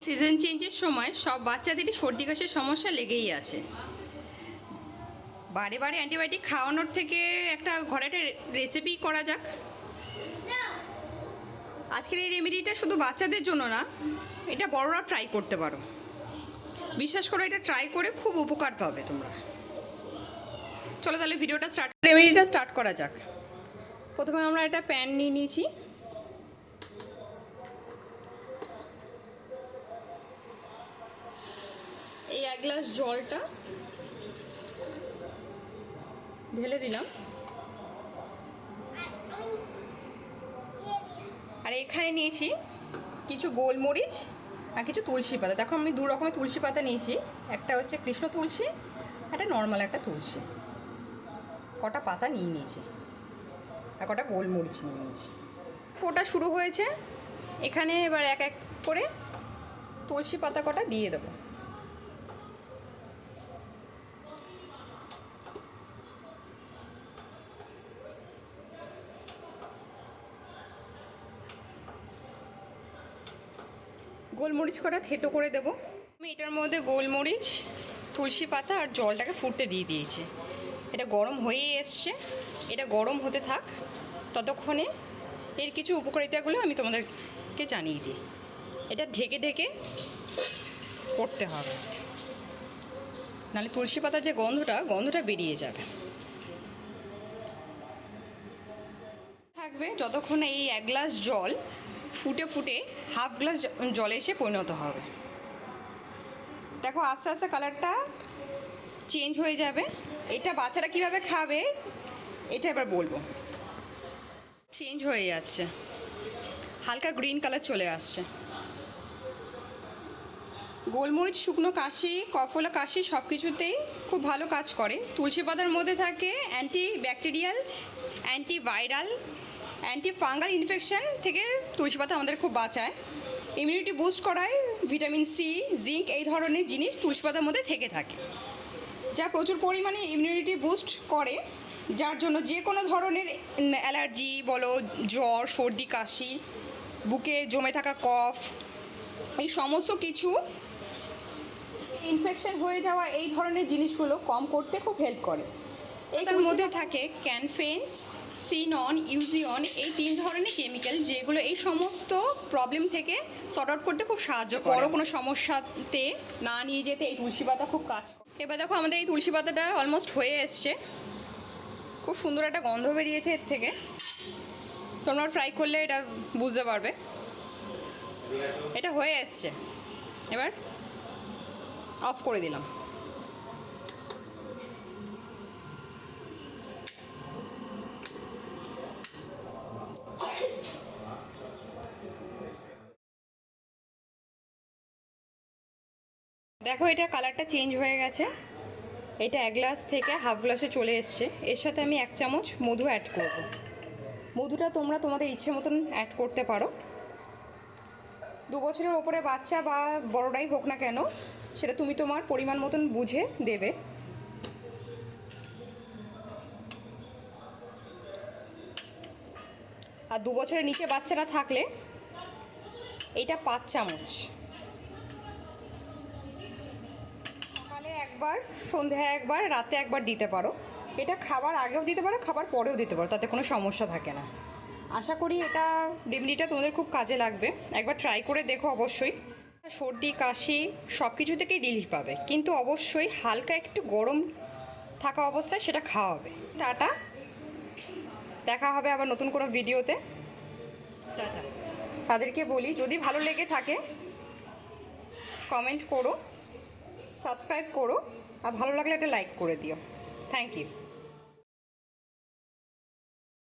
Season চেঞ্জের সময় সব বাচ্চাদেরই সর্দি কাশির সমস্যা লেগেই আছে। বারে বারে অ্যান্টিবায়োটিক খাওয়ানোর থেকে একটা ঘরে একটা রেসিপি করা যাক। আজকের এই রেমেডিটা শুধু বাচ্চাদের জন্য না, এটা বড়রা ট্রাই করতে পারো। বিশ্বাস করো, এটা ট্রাই করে খুব উপকার পাবে তোমরা। চলো তাহলে রেমেডিটা স্টার্ট করা যাক। প্রথমে আমরা একটা প্যান নিয়ে নিয়েছি। এই 1 গ্লাস জলটা ঢেলে দিলাম। আর এখানে নিয়েছি কিছু গোলমরিচ আর কিছু তুলসী পাতা। দেখো আমি 2 রকমের তুলসী পাতা নিয়েছি, একটা হচ্ছে কৃষ্ণ তুলসী, একটা নর্মাল একটা তুলসী। কটা পাতা নিয়ে নিয়েছি আর কটা গোলমরিচ নিয়ে নিয়েছি। ফোটা শুরু হয়েছে, এখানে এবার এক এক করে তুলসী পাতা কটা দিয়ে দেবো। গোলমরিচ কটা থেতো করে দেবো। আমি এটার মধ্যে গোলমরিচ, তুলসী পাতা আর জলটাকে ফুটতে দিয়ে দিয়েছি। এটা গরম হয়েই এসছে, এটা গরম হতে থাক। ততক্ষণে এর কিছু উপকারিতাগুলো আমি তোমাদেরকে জানিয়ে দিই। এটা ঢেকে ঢেকে করতে হবে, নাহলে তুলসী পাতার যে গন্ধটা বেরিয়ে যাবে। থাকবে যতক্ষণ এই 1 গ্লাস জল ফুটে ফুটে হাফ গ্লাস জলে এসে পরিণত হবে। দেখো আস্তে আস্তে কালারটা চেঞ্জ হয়ে যাবে। এটা বাচ্চারা কীভাবে খাবে এটা এবার বলবো। চেঞ্জ হয়ে যাচ্ছে, হালকা গ্রিন কালার চলে আসছে। গোলমরিচ শুকনো কাশি, কফলা কাশি সব কিছুতেই খুব ভালো কাজ করে। তুলসী পাতার মধ্যে থাকে anti bacterial, antiviral, anti fungal infection থেকে তুলসী পাতা আমাদের খুব বাঁচায়। ইমিউনিটি বুস্ট করায়, ভিটামিন সি, জিঙ্ক এই ধরনের জিনিস তুলসী পাতার মধ্যে থেকে থাকে, যা প্রচুর পরিমাণে ইমিউনিটি বুস্ট করে, যার জন্য যে কোনো ধরনের অ্যালার্জি বলো, জ্বর, সর্দি, কাশি, বুকে জমে থাকা কফ, এই সমস্ত কিছু ইনফেকশন হয়ে যাওয়া এই ধরনের জিনিসগুলো কম করতে খুব হেল্প করে। এটার মধ্যে থাকে ক্যানফেন্স, সিনন, ইউজিয়ন, এই 3 ধরনের কেমিক্যাল, যেগুলো এই সমস্ত প্রবলেম থেকে সর্ট আউট করতে খুব সাহায্য করে। বড় কোনো সমস্যাতে না নিয়ে যেতে এই তুলসী পাতা খুব কাজ করে। এবার দেখো আমাদের এই তুলসী পাতাটা অলমোস্ট হয়ে এসছে, খুব সুন্দর একটা গন্ধ বেরিয়েছে এর থেকে। তোমরা ট্রাই করলে এটা বুঝতে পারবে। এটা হয়ে এসছে, এবার অফ করে দিলাম। দেখো এটা কালারটা চেঞ্জ হয়ে গেছে। এটা 1 গ্লাস থেকে হাফ গ্লাসে চলে এসছে। এর সাথে আমি 1 চামচ মধু অ্যাড করব। মধুটা তোমরা তোমাদের ইচ্ছে মতন অ্যাড করতে পারো। 2 বছরের ওপরে বাচ্চা বা বড়রাই হোক না কেন, সেটা তুমি তোমার পরিমাণ মতন বুঝে দেবে। আর 2 বছরের নিচে বাচ্চারা থাকলে এটা 5 চামচ। সকালে একবার, সন্ধ্যায় একবার, রাতে একবার দিতে পারো। এটা খাবার আগেও দিতে পারো, খাবার পরেও দিতে পারো, তাতে কোনো সমস্যা থাকে না। আশা করি এটা রেমেডিটা তোমাদের খুব কাজে লাগবে। একবার ট্রাই করে দেখো অবশ্যই। সর্দি কাশি সব কিছু থেকেই রিলিফ পাবে, কিন্তু অবশ্যই হালকা একটু গরম থাকা অবস্থায় সেটা খাওয়া হবে। টাটা, দেখা হবে আবার নতুন কোনো ভিডিওতে। টাটা। তাদেরকে বলি, যদি ভালো লেগে থাকে কমেন্ট করো, সাবস্ক্রাইব করো, আর ভালো লাগলে একটা লাইক করে দিও। Thank you.